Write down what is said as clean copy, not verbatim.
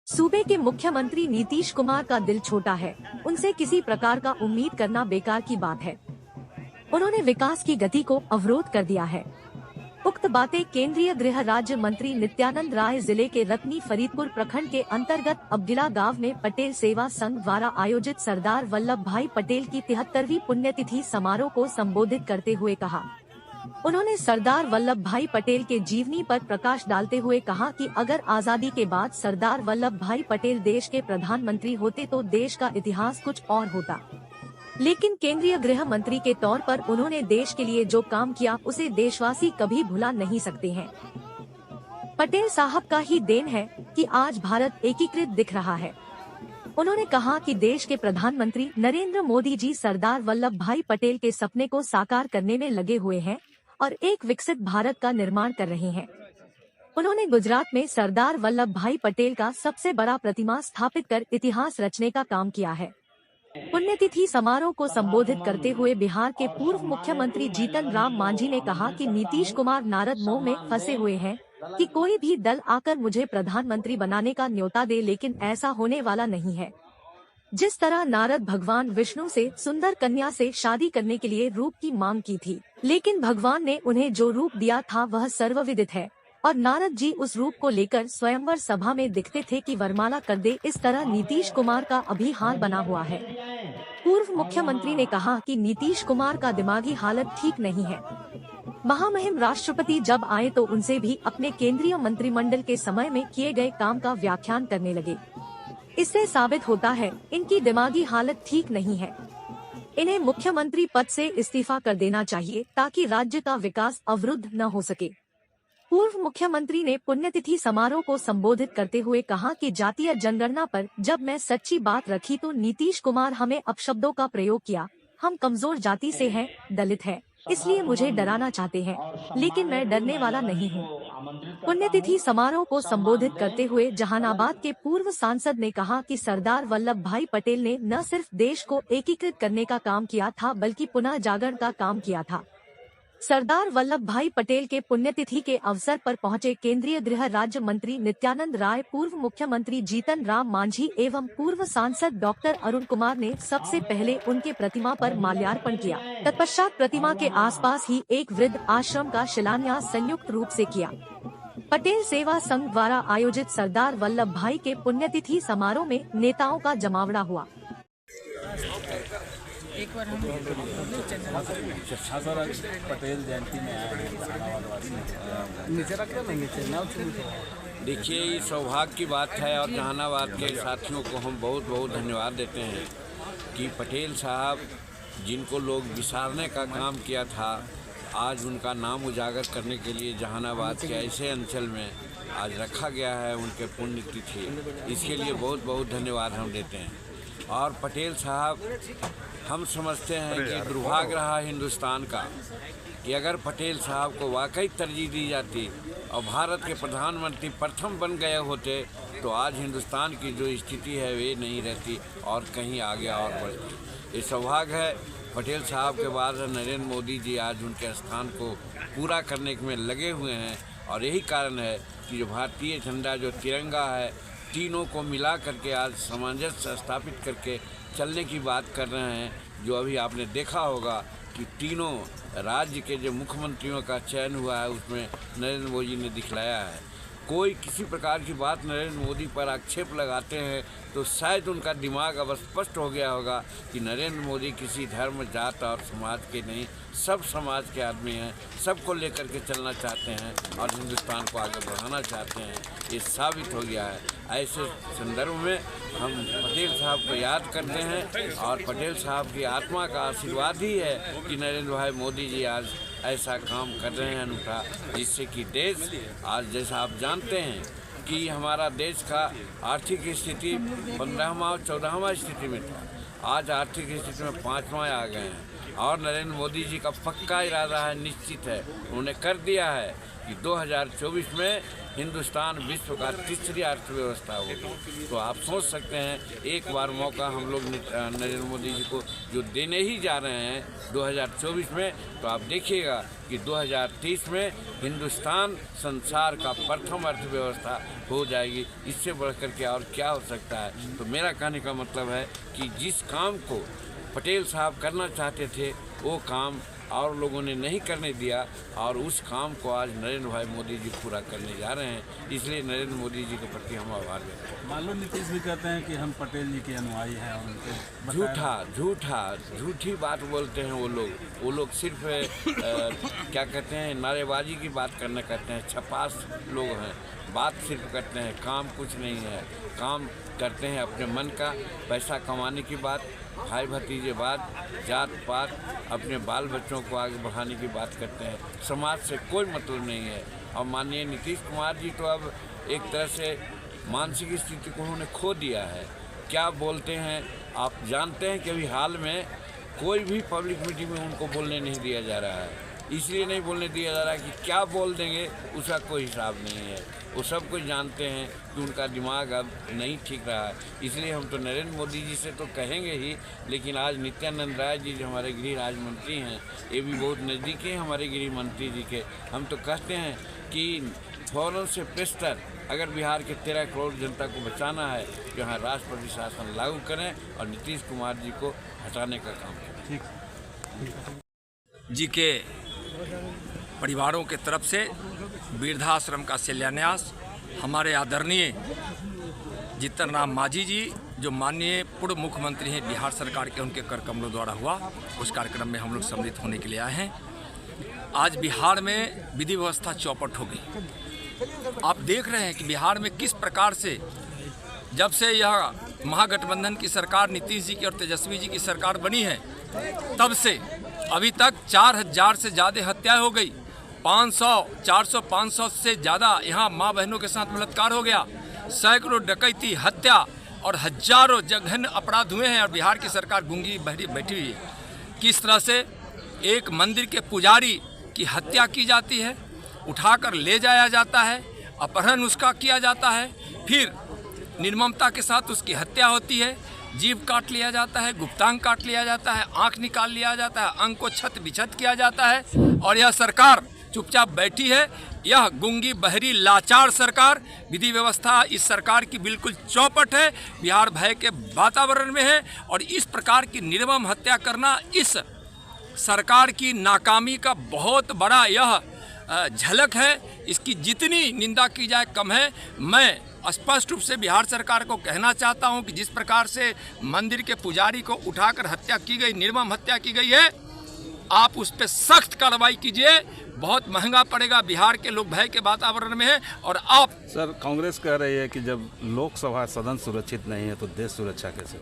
सूबे के मुख्यमंत्री नीतीश कुमार का दिल छोटा है, उनसे किसी प्रकार का उम्मीद करना बेकार की बात है। उन्होंने विकास की गति को अवरोध कर दिया है। उक्त बातें केंद्रीय गृह राज्य मंत्री नित्यानंद राय जिले के रतनी फरीदपुर प्रखंड के अंतर्गत अब्दिला गांव में पटेल सेवा संघ द्वारा आयोजित सरदार वल्लभ भाई पटेल की 73वीं पुण्यतिथि समारोह को संबोधित करते हुए कहा। उन्होंने सरदार वल्लभ भाई पटेल के जीवनी पर प्रकाश डालते हुए कहा कि अगर आजादी के बाद सरदार वल्लभ भाई पटेल देश के प्रधानमंत्री होते तो देश का इतिहास कुछ और होता, लेकिन केंद्रीय गृह मंत्री के तौर पर उन्होंने देश के लिए जो काम किया उसे देशवासी कभी भुला नहीं सकते हैं। पटेल साहब का ही देन है कि आज भारत एकीकृत दिख रहा है। उन्होंने कहा कि देश के प्रधानमंत्री नरेंद्र मोदी जी सरदार वल्लभ भाई पटेल के सपने को साकार करने में लगे हुए हैं और एक विकसित भारत का निर्माण कर रहे हैं। उन्होंने गुजरात में सरदार वल्लभ भाई पटेल का सबसे बड़ा प्रतिमा स्थापित कर इतिहास रचने का काम किया है। पुण्यतिथि समारोह को संबोधित करते हुए बिहार के पूर्व मुख्यमंत्री जीतन राम मांझी ने कहा कि नीतीश कुमार नारद मोह में फंसे हुए हैं कि कोई भी दल आकर मुझे प्रधानमंत्री बनाने का न्योता दे, लेकिन ऐसा होने वाला नहीं है। जिस तरह नारद भगवान विष्णु से सुंदर कन्या से शादी करने के लिए रूप की मांग की थी, लेकिन भगवान ने उन्हें जो रूप दिया था वह सर्वविदित है और नारद जी उस रूप को लेकर स्वयंवर सभा में दिखते थे कि वरमाला कर दे। इस तरह नीतीश कुमार का अभी हाल बना हुआ है। पूर्व मुख्यमंत्री ने कहा कि नीतीश कुमार का दिमागी हालत ठीक नहीं है। महामहिम राष्ट्रपति जब आए तो उनसे भी अपने केंद्रीय मंत्रिमंडल के समय में किए गए काम का व्याख्यान करने लगे। इससे साबित होता है इनकी दिमागी हालत ठीक नहीं है। इन्हें मुख्यमंत्री पद से इस्तीफा कर देना चाहिए ताकि राज्य का विकास अवरुद्ध न हो सके। पूर्व मुख्यमंत्री ने पुण्यतिथि समारोह को संबोधित करते हुए कहा कि जातीय जनगणना पर जब मैं सच्ची बात रखी तो नीतीश कुमार हमें अपशब्दों का प्रयोग किया। हम कमजोर जाति से हैं, दलित हैं, इसलिए मुझे डराना चाहते हैं, लेकिन मैं डरने वाला नहीं हूँ। पुण्यतिथि समारोह को संबोधित करते हुए जहानाबाद के पूर्व सांसद ने कहा कि सरदार वल्लभ भाई पटेल ने न सिर्फ देश को एकीकृत करने का काम किया था बल्कि पुनः जागरण का काम किया था। सरदार वल्लभ भाई पटेल के पुण्यतिथि के अवसर पर पहुंचे केंद्रीय गृह राज्य मंत्री नित्यानंद राय, पूर्व मुख्यमंत्री जीतन राम मांझी एवं पूर्व सांसद डॉक्टर अरुण कुमार ने सबसे पहले उनके प्रतिमा पर माल्यार्पण किया। तत्पश्चात प्रतिमा के आसपास ही एक वृद्ध आश्रम का शिलान्यास संयुक्त रूप से किया। पटेल सेवा संघ द्वारा आयोजित सरदार वल्लभ भाई के पुण्यतिथि समारोह में नेताओं का जमावड़ा हुआ। एक बार हम पटेल जयंती में आए हैं। देखिए, ये सौभाग्य की बात है और जहानाबाद के साथियों को हम बहुत बहुत धन्यवाद देते हैं कि पटेल साहब जिनको लोग विसारने का काम किया था, आज उनका नाम उजागर करने के लिए जहानाबाद के ऐसे अंचल में आज रखा गया है उनके पुण्यतिथि। इसके लिए बहुत बहुत धन्यवाद हम देते हैं। और पटेल साहब, हम समझते हैं कि दुर्भाग्य रहा हिंदुस्तान का कि अगर पटेल साहब को वाकई तरजीह दी जाती और भारत के प्रधानमंत्री प्रथम बन गए होते तो आज हिंदुस्तान की जो स्थिति है वे नहीं रहती और कहीं आगे और बढ़ती। ये सौभाग्य है पटेल साहब के बाद नरेंद्र मोदी जी आज उनके स्थान को पूरा करने में लगे हुए हैं। और यही कारण है कि जो भारतीय झंडा, जो तिरंगा है, तीनों को मिला करके आज सामंजस्य स्थापित करके चलने की बात कर रहे हैं। जो अभी आपने देखा होगा कि तीनों राज्य के जो मुख्यमंत्रियों का चयन हुआ है उसमें नरेंद्र मोदी ने दिखलाया है। कोई किसी प्रकार की बात नरेंद्र मोदी पर आक्षेप लगाते हैं तो शायद उनका दिमाग अब स्पष्ट हो गया होगा कि नरेंद्र मोदी किसी धर्म, जात और समाज के नहीं, सब समाज के आदमी हैं, सबको लेकर के चलना चाहते हैं और हिंदुस्तान को आगे बढ़ाना चाहते हैं। ये साबित हो गया है। ऐसे संदर्भ में हम पटेल साहब को याद करते हैं और पटेल साहब की आत्मा का आशीर्वाद ही है कि नरेंद्र भाई मोदी जी आज ऐसा काम कर रहे हैं अनूठा, जिससे कि देश आज, जैसा आप जानते हैं कि हमारा देश का आर्थिक स्थिति 15वां और 14वां स्थिति में था, आज आर्थिक स्थिति में 5वां आ गए हैं और नरेंद्र मोदी जी का पक्का इरादा है, निश्चित है, उन्होंने कर दिया है कि 2024 में हिंदुस्तान विश्व का तीसरी अर्थव्यवस्था होगी। तो आप सोच सकते हैं, एक बार मौका हम लोग नरेंद्र मोदी जी को जो देने ही जा रहे हैं 2024 में, तो आप देखिएगा कि 2030 में हिंदुस्तान संसार का प्रथम अर्थव्यवस्था हो जाएगी। इससे बढ़कर के और क्या हो सकता है। तो मेरा कहने का मतलब है कि जिस काम को पटेल साहब करना चाहते थे वो काम और लोगों ने नहीं करने दिया, और उस काम को आज नरेंद्र भाई मोदी जी पूरा करने जा रहे हैं। इसलिए नरेंद्र मोदी जी के प्रति हम आभार व्यक्त करते हैं। मान लो नीतीश भी कहते हैं कि हम पटेल जी के अनुयायी हैं और उनके झूठी बात बोलते हैं वो लोग सिर्फ क्या कहते हैं, नारेबाजी की बात करते हैं। छपास लोग हैं, बात सिर्फ करते हैं, काम कुछ नहीं है। काम करते हैं अपने मन का, पैसा कमाने की बात, भाई भतीजेवाद, जात पात, अपने बाल बच्चों को आगे बढ़ाने की बात करते हैं। समाज से कोई मतलब नहीं है। और माननीय नीतीश कुमार जी तो अब एक तरह से मानसिक स्थिति को उन्होंने खो दिया है। क्या बोलते हैं आप जानते हैं कि अभी हाल में कोई भी पब्लिक मीटिंग में उनको बोलने नहीं दिया जा रहा है। इसलिए नहीं बोलने दिया जा रहा है कि क्या बोल देंगे उसका कोई हिसाब नहीं है। वो सब कुछ जानते हैं कि उनका दिमाग अब नहीं ठीक रहा है। इसलिए हम तो नरेंद्र मोदी जी से तो कहेंगे ही, लेकिन आज नित्यानंद राय जी जो हमारे गृह राज्य मंत्री हैं, ये भी बहुत नज़दीकी हैं हमारे गृह मंत्री जी के। हम तो कहते हैं कि फौरन से पेशतर अगर बिहार के 13 करोड़ जनता को बचाना है तो यहाँ राष्ट्रपति शासन लागू करें और नीतीश कुमार जी को हटाने का काम करें। जी के परिवारों के तरफ से वृद्धाश्रम का शिलान्यास हमारे आदरणीय जीतन राम मांझी जी, जो माननीय पूर्व मुख्यमंत्री हैं बिहार सरकार के, उनके कर कमलों द्वारा हुआ। उस कार्यक्रम में हम लोग सम्मिलित होने के लिए आए हैं। आज बिहार में विधि व्यवस्था चौपट हो गई। आप देख रहे हैं कि बिहार में किस प्रकार से जब से यह महागठबंधन की सरकार नीतीश जी की और तेजस्वी जी की सरकार बनी है, तब से अभी तक 4000 से ज़्यादा हत्याएं हो गई। 500, 400, 500 से ज़्यादा यहाँ माँ बहनों के साथ बलात्कार हो गया। सैकड़ों डकैती, हत्या और हजारों जघन्य अपराध हुए हैं। और बिहार की सरकार गूंगी बहरी बैठी हुई है। किस तरह से एक मंदिर के पुजारी की हत्या की जाती है, उठाकर ले जाया जाता है, अपहरण उसका किया जाता है, फिर निर्ममता के साथ उसकी हत्या होती है, जीभ काट लिया जाता है, गुप्तांग काट लिया जाता है, आंख निकाल लिया जाता है, अंग को छत बिछत किया जाता है। और यह सरकार चुपचाप बैठी है। यह गूंगी बहरी लाचार सरकार, विधि व्यवस्था इस सरकार की बिल्कुल चौपट है। बिहार भय के वातावरण में है और इस प्रकार की निर्मम हत्या करना इस सरकार की नाकामी का बहुत बड़ा यह झलक है। इसकी जितनी निंदा की जाए कम है। मैं स्पष्ट रूप से बिहार सरकार को कहना चाहता हूं कि जिस प्रकार से मंदिर के पुजारी को उठाकर हत्या की गई, निर्मम हत्या की गई है, आप उस पर सख्त कार्रवाई कीजिए। बहुत महंगा पड़ेगा। बिहार के लोग भय के वातावरण में हैं। और आप सर, कांग्रेस कह रही है कि जब लोकसभा सदन सुरक्षित नहीं है तो देश सुरक्षा कैसे?